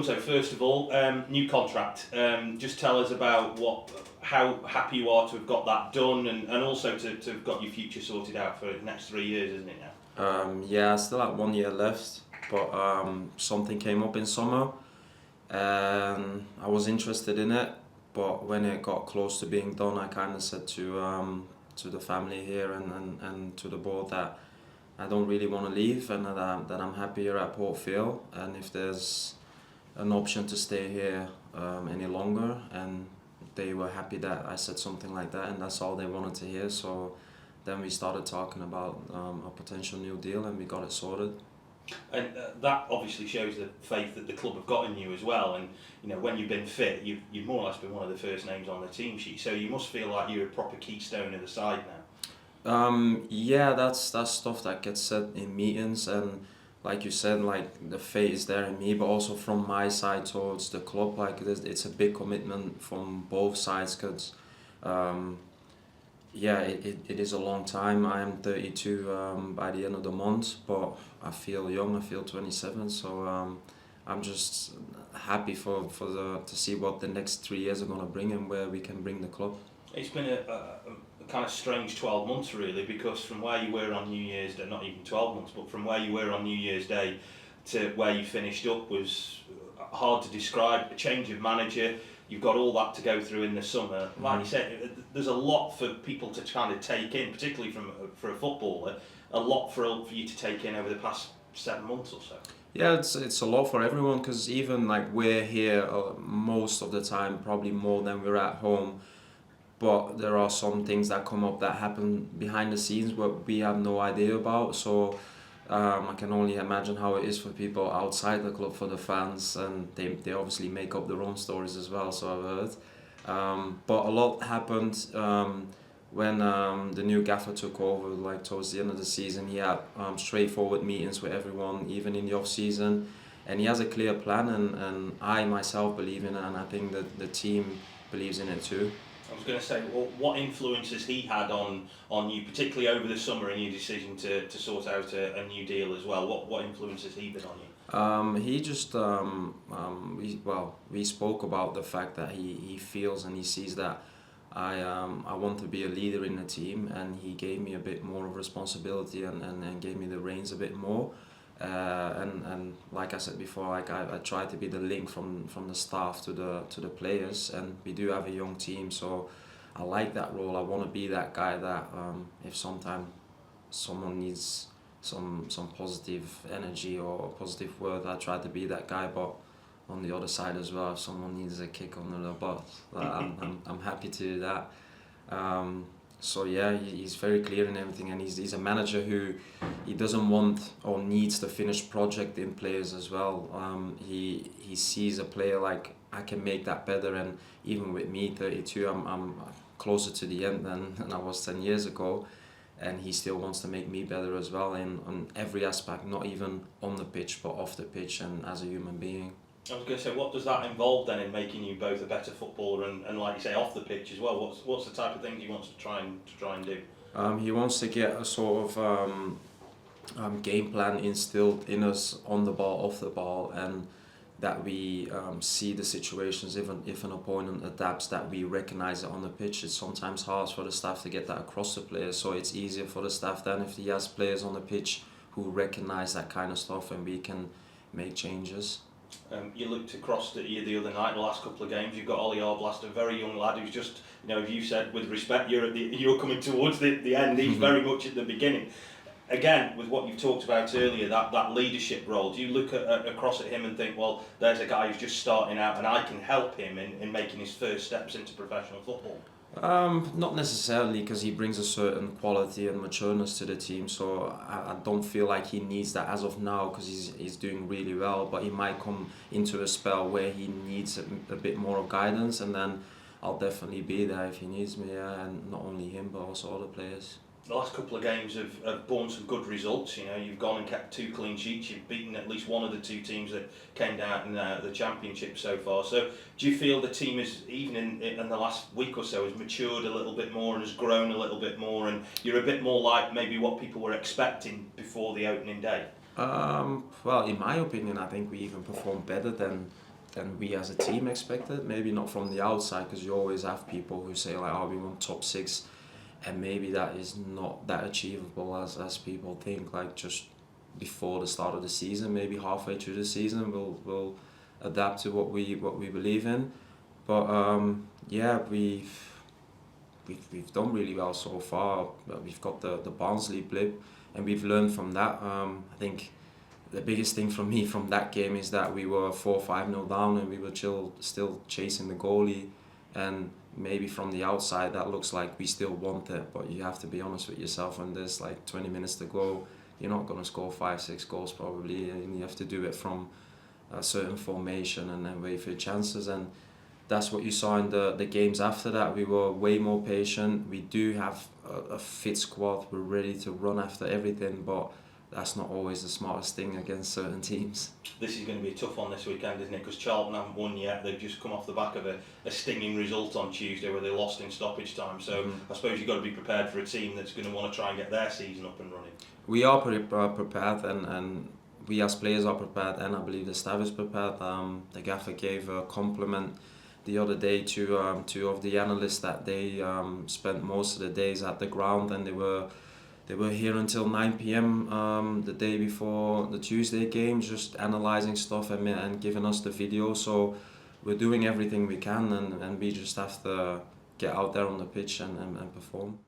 Funso, first of all, new contract. Just tell us about how happy you are to have got that done, and also to have got your future sorted out for the next 3 years, isn't it now? Yeah, I still have 1 year left, but something came up in summer, and I was interested in it. But when it got close to being done, I kind of said to the family here and to the board that I don't really want to leave, and that I'm happy here at Port Vale, and if there's an option to stay here any longer, and they were happy that I said something like that, and that's all they wanted to hear. So then we started talking about a potential new deal, and we got it sorted. And that obviously shows the faith that the club have got in you as well. And when you've been fit, you've more or less been one of the first names on the team sheet. So you must feel like you're a proper keystone of the side now. Yeah, that's stuff that gets said in meetings, and like you said, like the faith is there in me, but also from my side towards the club, like it's a big commitment from both sides, because yeah, it is a long time. I am 32 by the end of the month, but I feel young. I feel 27, so I'm just happy to see what the next 3 years are gonna bring and where we can bring the club. It's been a kind of strange 12 months really, because from where you were on New Year's Day, not even 12 months, but from where you were on New Year's Day to where you finished up was hard to describe. A change of manager, you've got all that to go through in the summer. Like you said, there's a lot for people to kind of take in, particularly for a footballer, a lot for you to take in over the past 7 months or so. Yeah, it's a lot for everyone, because even like we're here most of the time, probably more than we're at home. But there are some things that come up that happen behind the scenes what we have no idea about. So I can only imagine how it is for people outside the club, for the fans, and they obviously make up their own stories as well, so I've heard. But a lot happened when the new gaffer took over, like towards the end of the season. He had straightforward meetings with everyone, even in the off-season. And he has a clear plan, and I myself believe in it, and I think that the team believes in it too. I was going to say, well, what influence has he had on you, particularly over the summer, in your decision to sort out a new deal as well? What influence has he been on you? He just we spoke about the fact that he feels and he sees that I want to be a leader in the team, and he gave me a bit more of responsibility and gave me the reins a bit more. And like I said before, like I try to be the link from the staff to the players, and we do have a young team, so I like that role. I want to be that guy that if sometime someone needs some positive energy or a positive word, I try to be that guy. But on the other side as well, if someone needs a kick under the butt, I'm happy to do that. So yeah, he's very clear in everything, and he's a manager who he doesn't want or needs the finished project in players as well. He sees a player like, I can make that better, and even with me 32, I'm closer to the end than I was 10 years ago, and he still wants to make me better as well on every aspect, not even on the pitch but off the pitch and as a human being. I was going to say, what does that involve then in making you both a better footballer and like you say, off the pitch as well? What's the type of things he wants to try and do? He wants to get a sort of game plan instilled in us on the ball, off the ball, and that we see the situations if an opponent adapts, that we recognise it on the pitch. It's sometimes hard for the staff to get that across the players, so it's easier for the staff then if he has players on the pitch who recognise that kind of stuff, and we can make changes. You looked across at you the other night, the last couple of games. You've got Ollie Arblast, a very young lad who's just, as you said, with respect, you're coming towards the end. He's very much at the beginning. Again, with what you've talked about earlier, that leadership role. Do you look across at him and think, well, there's a guy who's just starting out, and I can help him in making his first steps into professional football? Not necessarily, because he brings a certain quality and matureness to the team, so I don't feel like he needs that as of now, because he's doing really well, but he might come into a spell where he needs a bit more of guidance, and then I'll definitely be there if he needs me, and not only him but also other players. The last couple of games have borne some good results. You've gone and kept 2 clean sheets. You've beaten at least one of the 2 teams that came down in the championship so far. So do you feel the team is, even in the last week or so, has matured a little bit more and has grown a little bit more, and you're a bit more like maybe what people were expecting before the opening day? Well, in my opinion, I think we even performed better than than we as a team expected. Maybe not from the outside, because you always have people who say like, oh, we want top 6, and maybe that is not that achievable as people think. Like just before the start of the season, maybe halfway through the season, we'll adapt to what we believe in. But yeah, we've done really well so far. We've got the Barnsley blip, and we've learned from that. I think the biggest thing for me from that game is that we were 4-5-0 down, and we were still chasing the goalie. And maybe from the outside that looks like we still want it, but you have to be honest with yourself. When there's like 20 minutes to go, you're not going to score 5-6 goals probably, and you have to do it from a certain formation and then wait for your chances. And that's what you saw in the games after that. We were way more patient. We do have a fit squad. We're ready to run after everything, but that's not always the smartest thing against certain teams. This is going to be a tough one this weekend, isn't it? Because Charlton haven't won yet. They've just come off the back of a stinging result on Tuesday where they lost in stoppage time. So I suppose you've got to be prepared for a team that's going to want to try and get their season up and running. We are prepared, and we as players are prepared, and I believe the staff is prepared. The gaffer gave a compliment the other day to two of the analysts that they spent most of the days at the ground, and they were here until 9 p.m. The day before the Tuesday game, just analysing stuff and giving us the video. So we're doing everything we can, and we just have to get out there on the pitch and perform.